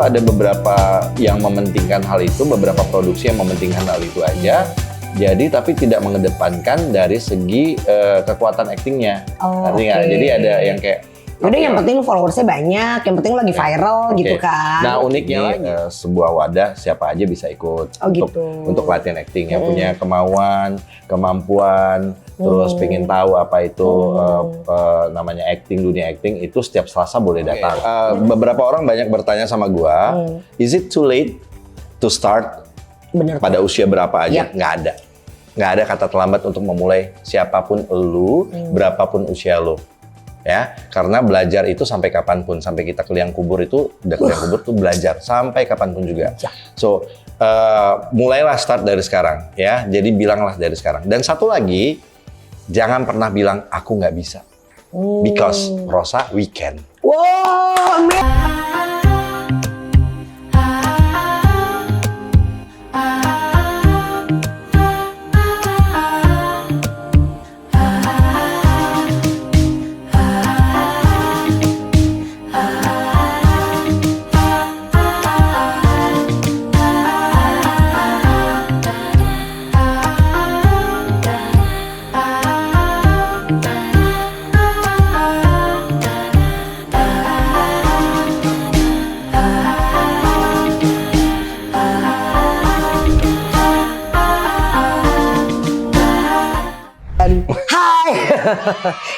ada beberapa yang mementingkan hal itu, beberapa produksi yang mementingkan hal itu aja. Jadi tapi tidak mengedepankan dari segi kekuatan aktingnya. Artinya jadi ada yang kayak udah yang penting followersnya banyak, yang penting lagi viral gitu kan. Nah uniknya lagi sebuah wadah siapa aja bisa ikut untuk latihan acting yang punya kemauan, kemampuan, terus pengen tahu apa itu namanya acting, dunia acting itu setiap Selasa boleh datang. Beberapa orang banyak bertanya sama gua, is it too late to start? Bener, pada usia berapa aja? Nggak ada kata terlambat untuk memulai siapapun lu, berapapun usia lu. Ya, karena belajar itu sampai kapanpun, sampai kita ke liang kubur itu, udah ke liang kubur tuh belajar sampai kapanpun juga. So, mulailah start dari sekarang, ya. Jadi bilanglah dari sekarang. Dan satu lagi, jangan pernah bilang aku nggak bisa, because Rosa we can. Wow,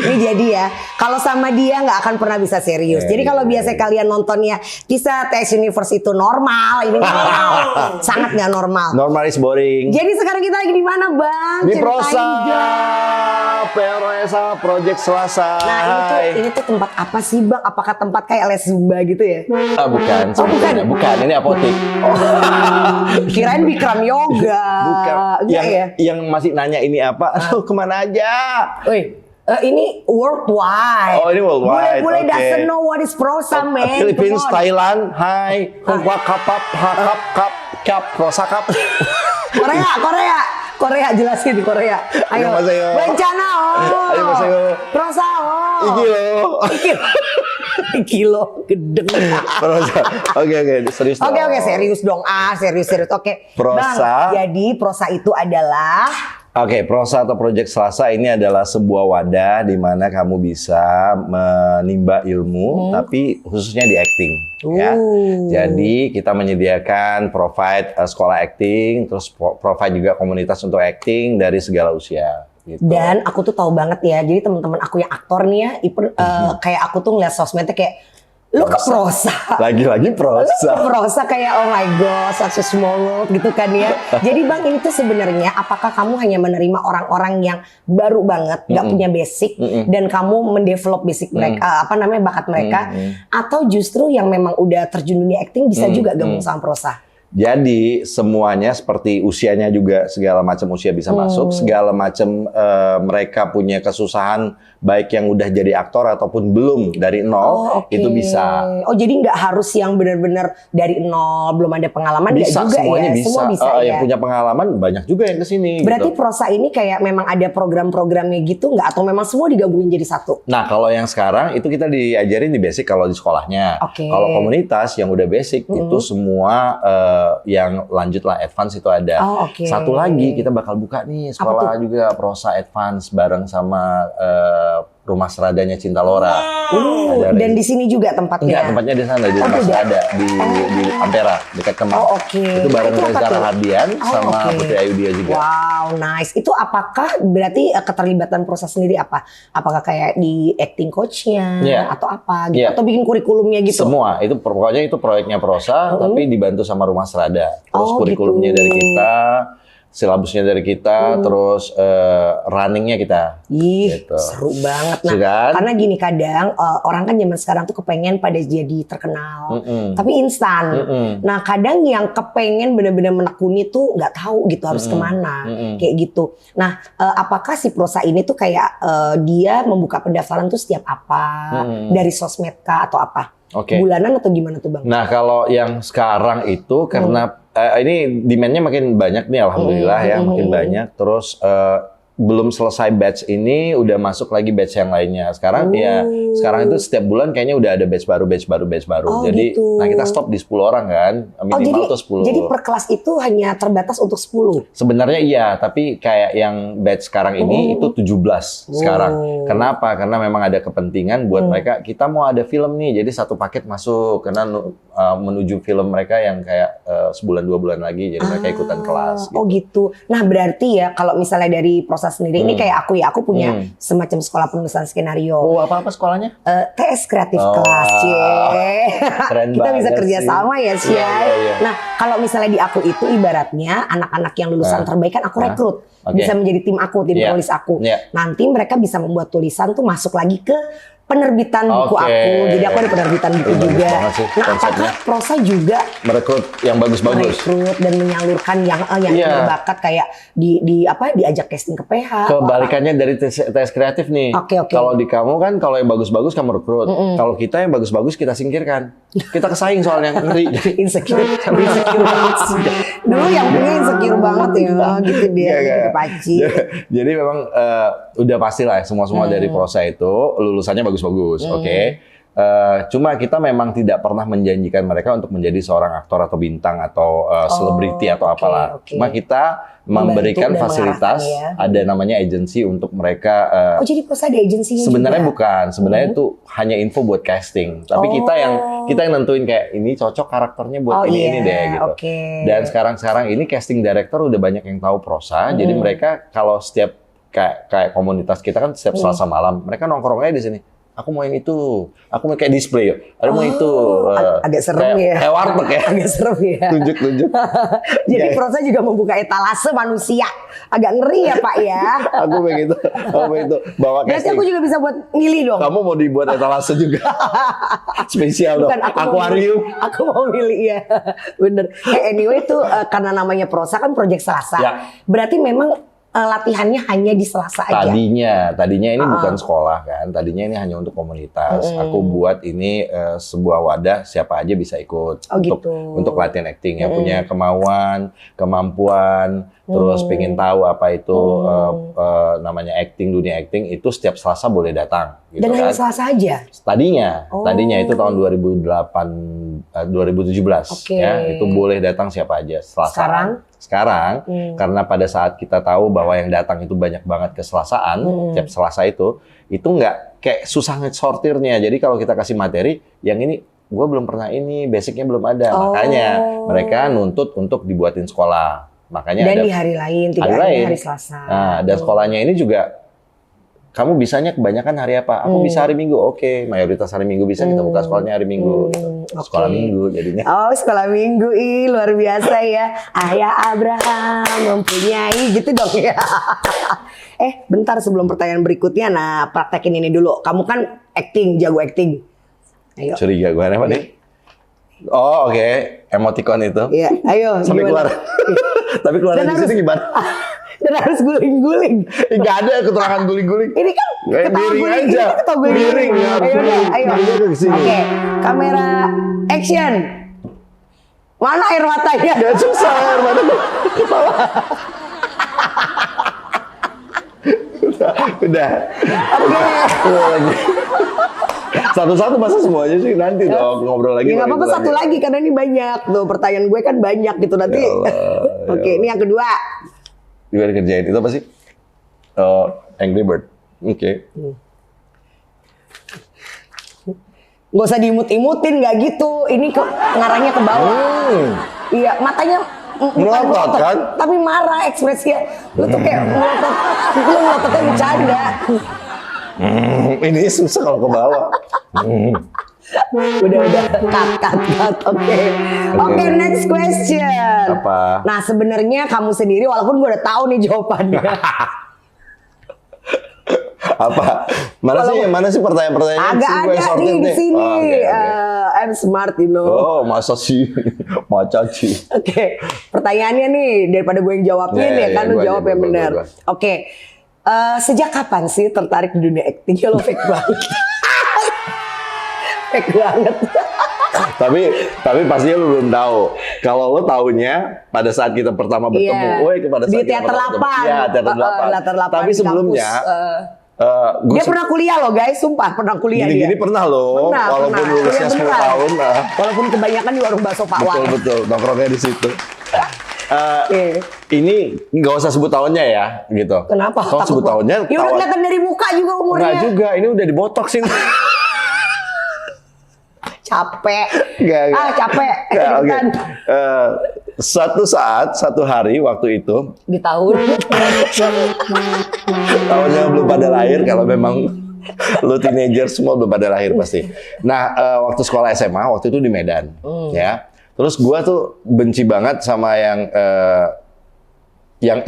ini jadi ya, kalau sama dia nggak akan pernah bisa serius. Jadi kalau biasa kalian nontonnya kisah TS Universe itu normal, ini normal, sangat nggak normal. Normal is boring. Jadi sekarang kita lagi di mana, Bang? Di Prosa, PROSA Project Selasa. Nah ini tuh tempat apa sih, Bang? Apakah tempat kayak les Zumba gitu ya? Bukan. Bukan. Ini apotek. Kirain Bikram Yoga. Bukan. Yang masih nanya ini apa? Aduh, kemana aja? Ini worldwide. Oh, ini worldwide. Bule doesn't know what is Prosa, man. Philippines, Thailand, hai, kap, Prosa kap. Korea jelasin Korea. Ayo. Bencana Ayo masayo. Prosa Iki lo gedeng. Prosa. Oke, serius. Oke, serius dong. Serius. Oke. Prosa. Bang, jadi Prosa itu adalah Prosa atau Project Selasa ini adalah sebuah wadah di mana kamu bisa menimba ilmu, tapi khususnya di acting. Ya. Jadi kita menyediakan provide sekolah acting, terus provide juga komunitas untuk acting dari segala usia. Gitu. Dan aku tuh tahu banget ya, jadi teman-teman aku yang aktor nih ya, kayak aku tuh ngeliat sosmednya kayak lu ke Prosa. Lagi-lagi Prosa. Lu ke Prosa kayak oh my god, such a small world gitu kan ya. Jadi Bang, ini tuh sebenarnya apakah kamu hanya menerima orang-orang yang baru banget, nggak punya basic, dan kamu mendevelop basic mereka, bakat mereka, atau justru yang memang udah terjun dunia acting bisa juga gabung sama Prosa? Jadi semuanya seperti usianya juga segala macam usia bisa masuk, segala macam mereka punya kesusahan baik yang udah jadi aktor ataupun belum dari nol itu bisa. Oh jadi nggak harus yang benar-benar dari nol belum ada pengalaman bisa, juga semuanya ya? Bisa. Semua bisa ya. Yang punya pengalaman banyak juga yang kesini. Berarti gitu. Prosa ini kayak memang ada program-programnya gitu nggak? Atau memang semua digabungin jadi satu? Nah kalau yang sekarang itu kita diajarin di basic kalau di sekolahnya. Kalau komunitas yang udah basic itu semua yang lanjut lah advance itu ada. Satu lagi kita bakal buka nih sekolah juga Prosa Advance bareng sama Rumah Seradanya Cinta Lora. Dan di sini juga tempatnya? Enggak, tempatnya di sana di Rumah Serada di Ampera dekat Kemang. Itu bareng Reza Rahardian sama Putri Ayudhya juga. Wow, nice. Itu apakah berarti keterlibatan Prosa sendiri apa? Apakah kayak di acting coach-nya atau apa gitu? Atau bikin kurikulumnya gitu? Semua. Itu pokoknya itu proyeknya Prosa tapi dibantu sama Rumah Serada. Terus kurikulumnya dari kita, silabusnya dari kita, terus runningnya kita. Gitu. Seru banget. Nah, karena gini kadang orang kan zaman sekarang tuh kepengen pada jadi terkenal, tapi instan. Nah, kadang yang kepengen benar-benar menekuni tuh nggak tahu gitu harus kemana, kayak gitu. Nah, apakah si Prosa ini tuh kayak dia membuka pendaftaran tuh setiap apa dari sosmed kah atau apa? Bulanan atau gimana tuh Bang? Nah, kalau yang sekarang itu karena ini demand-nya makin banyak nih, alhamdulillah ya, makin banyak. Terus belum selesai batch ini udah masuk lagi batch yang lainnya. Sekarang sekarang itu setiap bulan kayaknya udah ada batch baru. Jadi gitu. nah kita stop di 10 orang kan, minimal tuh 10. Jadi per kelas itu hanya terbatas untuk 10. Sebenarnya iya, tapi kayak yang batch sekarang ini itu 17 sekarang. Kenapa? Karena memang ada kepentingan buat mereka, kita mau ada film nih, jadi satu paket masuk karena menuju film mereka yang kayak sebulan 2 bulan lagi, jadi mereka ikutan kelas. Oh gitu. Nah berarti ya kalau misalnya dari proses sendiri ini kayak aku punya semacam sekolah penulisan skenario. Oh apa skolanya? TS kreatif kelas, Keren kita bisa banget kerja sih. sama ya, Cie. Iya. Nah kalau misalnya di aku itu ibaratnya anak-anak yang lulusan terbaik kan aku rekrut. Bisa menjadi tim aku, tim penulis aku. Nanti mereka bisa membuat tulisan tuh masuk lagi ke penerbitan buku aku. Jadi aku ada penerbitan buku juga. Nah, apakah prosa juga merekrut yang bagus-bagus? Merekrut dan menyalurkan yang berbakat kayak diajak casting ke PH. Kebalikannya dari tes kreatif nih. Kalau di kamu kan kalau yang bagus-bagus kamu rekrut. Kalau kita yang bagus-bagus kita singkirkan. Kita kesaing soalnya ngeri. Insecure banget sih. Dulu yang punya insecure banget ya gitu dia. Jadi memang udah pasti lah semua dari prosa itu lulusannya bagus-bagus, oke. Cuma kita memang tidak pernah menjanjikan mereka untuk menjadi seorang aktor atau bintang atau selebriti atau apalah. Cuma kita memberikan fasilitas, ada namanya agensi untuk mereka. Jadi prosa ada agensinya sebenarnya juga? Bukan, sebenarnya itu hanya info buat casting. Tapi kita yang nentuin kayak ini cocok karakternya buat ini deh gitu. Dan sekarang ini casting director udah banyak yang tahu prosa, jadi mereka kalau setiap kayak komunitas kita kan setiap Selasa malam, mereka nongkrongnya di sini. Aku mau yang itu, aku mau kayak display yuk. Ada mau itu. Agak serem ya. Kayak warteg ya. Agak serem ya. Tunjuk. Jadi prosa juga membuka etalase manusia. Agak ngeri ya Pak ya. Aku begitu. Bawa casting. Berarti aku juga bisa buat milih dong. Kamu mau dibuat etalase juga. Spesial dong. Akuarium. Aku mau milih ya. Bener. Anyway itu karena namanya prosa kan proyek Selasa. Berarti memang latihannya hanya di Selasa aja. Tadinya ini bukan sekolah kan. Tadinya ini hanya untuk komunitas. Aku buat ini sebuah wadah siapa aja bisa ikut untuk latihan acting yang punya kemampuan, terus pengen tahu apa itu namanya acting, dunia acting itu setiap Selasa boleh datang. Gitu. Dan hanya Selasa aja. Tadinya itu tahun 2017 ya itu boleh datang siapa aja Selasa. Sekarang karena pada saat kita tahu bahwa yang datang itu banyak banget ke Selasaan, tiap Selasa itu nggak kayak susah ngesortirnya. Jadi kalau kita kasih materi, yang ini gue belum pernah ini, basicnya belum ada. Makanya mereka nuntut untuk dibuatin sekolah. Makanya dan di hari lain, tidak hari Selasa. Nah, dan sekolahnya ini juga kamu bisanya kebanyakan hari apa? Aku bisa hari Minggu. Oke, mayoritas hari Minggu bisa kita buka sekolahnya hari Minggu. Sekolah Minggu jadinya. Oh, sekolah Minggu. Luar biasa ya. Ayah Abraham mempunyai gitu dong ya. Bentar sebelum pertanyaan berikutnya. Nah, praktekin ini dulu. Kamu kan jago acting. Ayo. Curiga gue apa nih? Oh, oke. Emoticon itu. Iya, ayo. Sampai keluar. Tapi keluar dari situ gimana? Dan harus guling-guling. Nggak ada keterangan guling-guling. Ini kan ketawa guling aja. Miring ya. Ayo. Oke, kamera action. Mana air matanya? Gak susah air mata. Udah. Oke. Satu-satu masa semuanya sih nanti dong ngobrol lagi. Ya nggak apa-apa satu lagi karena ini banyak tuh pertanyaan gue kan banyak gitu nanti. Oke, ini yang kedua. Juga dikerjain itu apa sih? Angry Bird. Oke. Gak usah diimut-imutin, nggak gitu. Ini ngarahnya ke bawah. Iya, matanya melotot kan? Tapi marah ekspresinya. Lu tuh kayak melotot. Lu melototnya bercanda. Ini susah kalau ke bawah. Udah cut. Oke, next question. Apa? Nah, sebenarnya kamu sendiri walaupun gue udah tahu nih jawabannya. Apa? Mana sih pertanyaan-pertanyaan agak ada nih di sini. I'm smart, you know. Oh, masa sih? Oke, pertanyaannya nih daripada gue yang jawabnya kan lu jawab yang benar. Oke. Sejak kapan sih tertarik di dunia acting? Ya lo fake banget. Fake banget. tapi pastinya lu belum tahu. Kalau lu taunya pada saat kita pertama bertemu, pada saat di teater 8. Iya, teater 8. Tapi sebelumnya dia pernah kuliah loh guys, sumpah pernah kuliah dia. Gini pernah loh, walaupun lulusnya 10 tahun. Walaupun kebanyakan di warung bakso Pak Wan. Betul, nongkrongnya di situ. Ini nggak usah sebut tahunnya ya, gitu. Kenapa? Kalau sebut tahunnya, ya udah kelihatan dari muka juga umurnya. Enggak juga, ini udah dibotoksin. Capek. Capek. Okay. Satu hari waktu itu. Di tahun. Tahunnya belum pada lahir, kalau memang lu teenager semua belum pada lahir pasti. Nah, waktu sekolah SMA, waktu itu di Medan. Ya. Terus gua tuh benci banget sama yang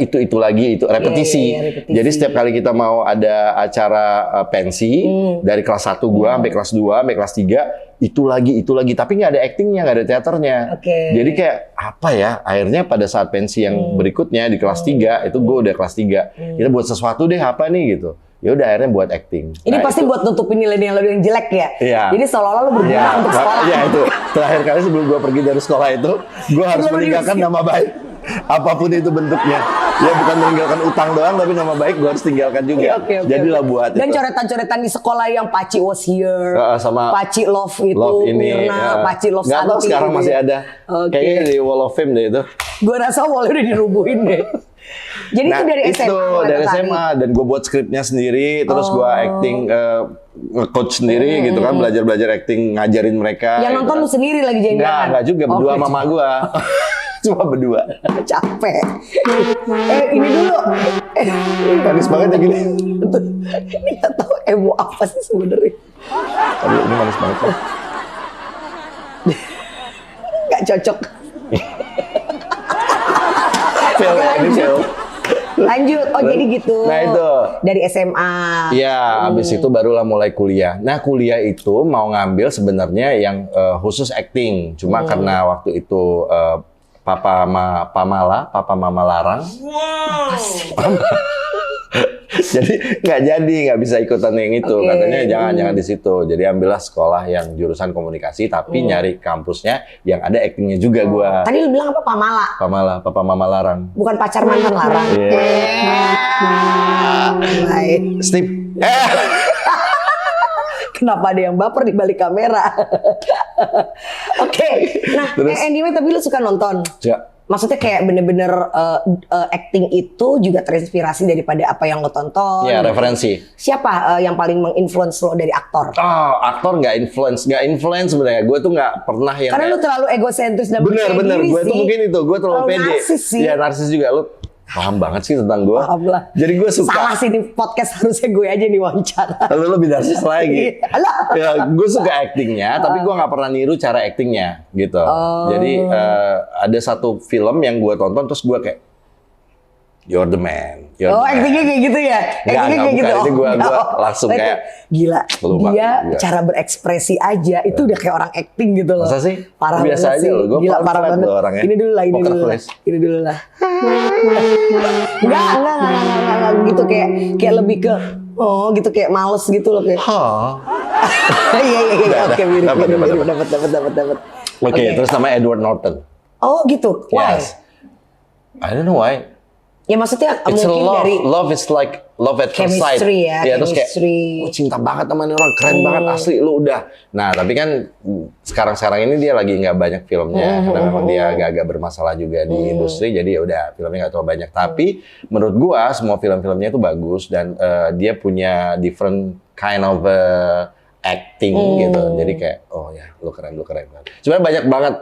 itu lagi, itu repetisi. Repetisi. Jadi setiap kali kita mau ada acara pensi, dari kelas 1 gua sampai kelas 2, sampai kelas 3, itu lagi. Tapi nggak ada actingnya, nggak ada teaternya. Jadi kayak apa ya, akhirnya pada saat pensi yang berikutnya di kelas 3, itu gua udah kelas 3. Kita buat sesuatu deh, apa nih gitu. Ya udah akhirnya buat acting. Ini pasti buat nutupin nilai-nilai yang jelek ya. Iya. Jadi seolah-olah lu berguna untuk sekolah. Iya itu. Terakhir kali sebelum gua pergi dari sekolah itu, gua harus meninggalkan nama baik. Apapun itu bentuknya. Ya bukan meninggalkan utang doang, tapi nama baik gua harus tinggalkan juga. Jadilah buat dan coretan-coretan di sekolah yang Paci was here, sama Paci love itu, love ini, Mirna, Paci love Santi. Nggak tahu sekarang masih ada. Kayaknya di Wall of Fame deh itu. Gua rasa Wall udah dirubuhin deh. Jadi itu dari SMA. Itu dari SMA dan gue buat skripnya sendiri, terus gue acting coach sendiri gitu kan, belajar acting, ngajarin mereka. Yang nonton lu sendiri lagi jangan-jangan? Enggak juga, berdua sama mama gue. Cuma berdua. Capek. Ini dulu. Manis banget ya gini. Ini nggak tahu emo apa sih sebenarnya. Aduh, ini manis banget ya. Nggak cocok. Ini fail. Lanjut, jadi gitu. Nah itu. Dari SMA. Iya, abis itu barulah mulai kuliah. Nah kuliah itu mau ngambil sebenarnya yang khusus acting. Cuma karena waktu itu papa mama larang. Wow. Jadi nggak bisa ikutan yang itu. Katanya jangan di situ. Jadi ambillah sekolah yang jurusan komunikasi, tapi nyari kampusnya yang ada actingnya juga gua. Tadi lu bilang apa? Pamala. Papa mama larang. Bukan pacar mantan larang. Steve. Kenapa ada yang baper di balik kamera? Oke. Nah, anyway, tapi lu suka nonton? Ya. Maksudnya kayak bener-bener acting itu juga terinspirasi daripada apa yang lo tonton. Ya, referensi. Siapa yang paling menginfluence lo dari aktor? Aktor nggak influence sebenarnya. Gue tuh nggak pernah yang. Karena lu terlalu egosentris dan bener. Gue tuh mungkin itu. Gue terlalu pede. Narsis sih. Iya, narsis juga. Lu paham banget sih tentang gue. Paham lah. Jadi gue suka. Salah sih di podcast, harusnya gue aja nih wawancara. Lu lebih narsis lagi. Ya, gue suka actingnya, tapi gue nggak pernah niru cara actingnya gitu. Jadi ada satu film yang gue tonton terus gue kayak You're the man. Actingnya kayak gitu ya? Actingnya kayak gitu. Itu gue langsung kayak gila. Dia cara berekspresi aja itu udah kayak orang acting gitu loh. Masa sih? Parah biasa aja loh. Gue gila, parah banget. Orangnya. Ini dulu lah. Enggak gitu kayak lebih ke gitu kayak males gitu loh kayak. Iya. Oke, mirip. Dapat. Oke, terus namanya Edward Norton. Oh, gitu. Why? Yes. I don't know why. Ya maksudnya It's mungkin dari love is like love at first sight. chemistry ya. Terus kayak cinta banget sama ini orang, keren banget asli lu udah. Nah, tapi kan sekarang ini dia lagi nggak banyak filmnya karena memang dia agak bermasalah juga di industri, jadi ya udah filmnya nggak terlalu banyak. Tapi menurut gua semua film-filmnya itu bagus dan dia punya different kind of acting gitu. Jadi kayak lu keren banget. Sebenarnya banyak banget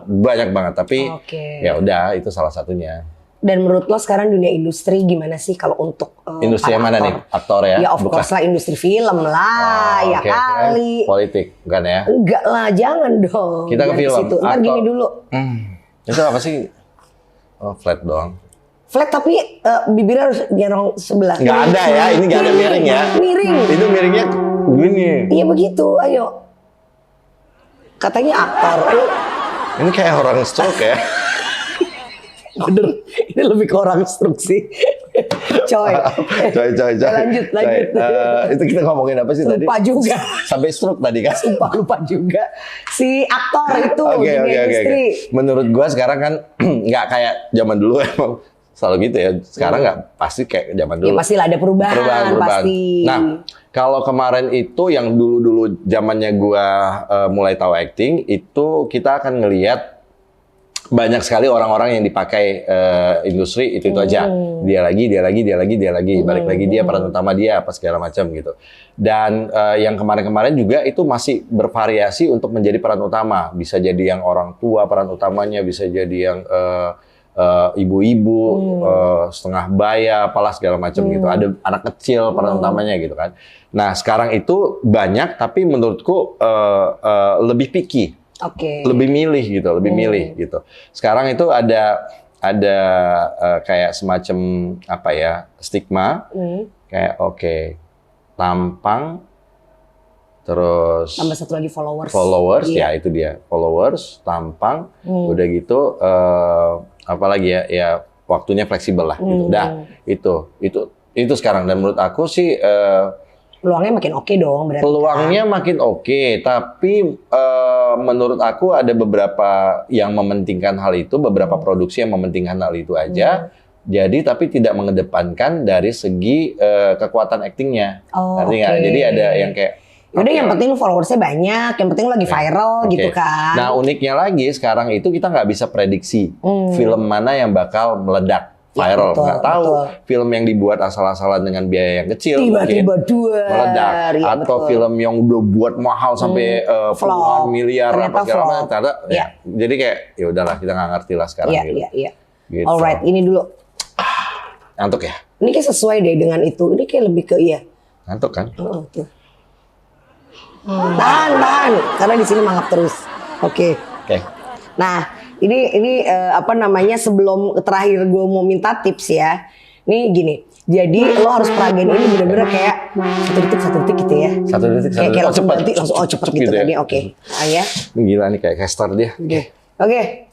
banyak banget, tapi ya udah itu salah satunya. Dan menurut lo sekarang dunia industri gimana sih kalau untuk industri yang mana nih? Aktor ya? Ya of course lah, industri film lah, kali. Politik, bukan ya? Enggak lah, jangan dong. Kita ke film. Ntar gini dulu. Itu apa sih? Flat doang. Flat tapi bibirnya harus nyerong sebelah. Nggak ada ya, ini nggak ada miring ya. Miring. Itu miringnya gini. Iya begitu, ayo. Katanya aktor, ayo. Ini kayak orang stroke ya. Bener, ini lebih ke orang stroke sih. Coy. Coy. Lanjut. Itu kita ngomongin apa sih tadi? Lupa juga. Sampai stroke tadi kan? Lupa juga. Si aktor itu di industri. Menurut gua sekarang kan nggak kayak zaman dulu emang selalu gitu ya. Sekarang nggak pasti kayak zaman dulu. Ya pastilah ada perubahan. Pasti. Nah, kalau kemarin itu yang dulu zamannya gua mulai tahu acting, itu kita akan ngelihat banyak sekali orang-orang yang dipakai industri itu aja. Dia lagi, balik lagi dia peran utama dia apa segala macam gitu. Dan yang kemarin-kemarin juga itu masih bervariasi untuk menjadi peran utama. Bisa jadi yang orang tua peran utamanya, bisa jadi yang ibu-ibu, setengah baya, apalah segala macam gitu. Ada anak kecil peran utamanya gitu kan. Nah sekarang itu banyak, tapi menurutku lebih picky, lebih milih gitu. Sekarang itu ada kayak semacam apa ya, stigma, kayak tampang, terus tambah satu lagi followers ya itu dia, followers, tampang, udah gitu apalagi ya waktunya fleksibel lah gitu. Udah itu sekarang, dan menurut aku sih peluangnya makin oke dong berarti. Peluangnya makin oke, tapi menurut aku ada beberapa yang mementingkan hal itu, beberapa produksi yang mementingkan hal itu aja. Jadi tapi tidak mengedepankan dari segi kekuatan aktingnya. Artinya nggak? Jadi ada yang kayak udah yang penting followersnya banyak, yang penting lagi viral gitu kan. Nah uniknya lagi sekarang itu kita nggak bisa prediksi film mana yang bakal meledak viral. Nggak tahu film yang dibuat asal-asalan dengan biaya yang kecil tiba-tiba meledak, atau film yang udah buat mahal sampai puluhan miliar apa segala macam. Jadi kayak ya udahlah kita nggak ngerti lah sekarang gitu. Gitu. Alright, ini dulu. Ngantuk ya? Ini kayak sesuai deh dengan itu. Ini kayak lebih ke ngantuk kan? Tuh. Tahan, karena di sini mangap terus. Oke. Nah, ini apa namanya, sebelum terakhir gue mau minta tips ya. Ini gini. Jadi lo harus peragain ini bener-bener kayak satu detik gitu ya. Satu detik. Kayak langsung berhenti, langsung cepet gitu tadi. Oke. Ya. Ini gila nih kayak caster dia. Oke.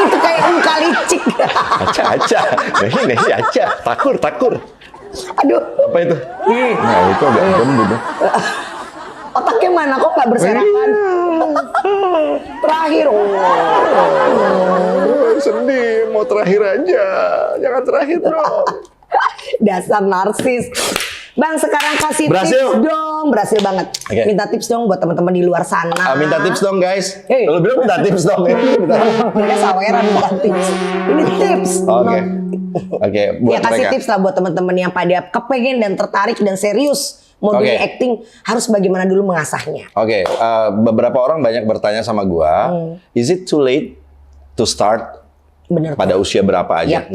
Itu kayak muka licik. Aca. Nih Aca. Takur. Aduh. Apa itu? Nah itu agak gembut. Otaknya mana kok nggak berserakan? Terakhir. Sedih. Mau terakhir aja. Jangan terakhir dong. Dasar narsis. Bang, sekarang kasih tips dong. Berhasil banget. Minta tips dong buat teman-teman di luar sana. Minta tips dong guys. Lo bilang minta tips dong. Mereka saweran bukan tips. Ini tips. Oke. Ya kasih tips lah buat teman-teman yang pada kepengen dan tertarik dan serius mau dunia acting, harus bagaimana dulu mengasahnya. Beberapa orang banyak bertanya sama gua, is it too late to start? Bener, pada usia berapa aja?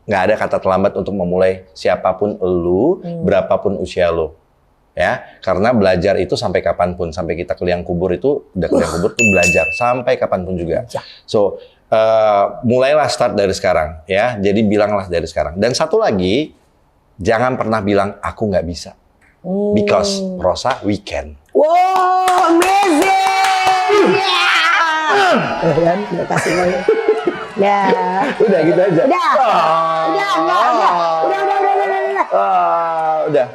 Nggak ada kata terlambat untuk memulai, siapapun lu, berapapun usia lu. Ya, karena belajar itu sampai kapanpun, sampai kita ke liang kubur itu, udah ke liang kubur tuh belajar sampai kapanpun juga. So, mulailah start dari sekarang, ya. Jadi bilanglah dari sekarang. Dan satu lagi, jangan pernah bilang aku nggak bisa, because Rosa we can. Wow, amazing! Udah kasih banyak. Udah gitu aja. Udah.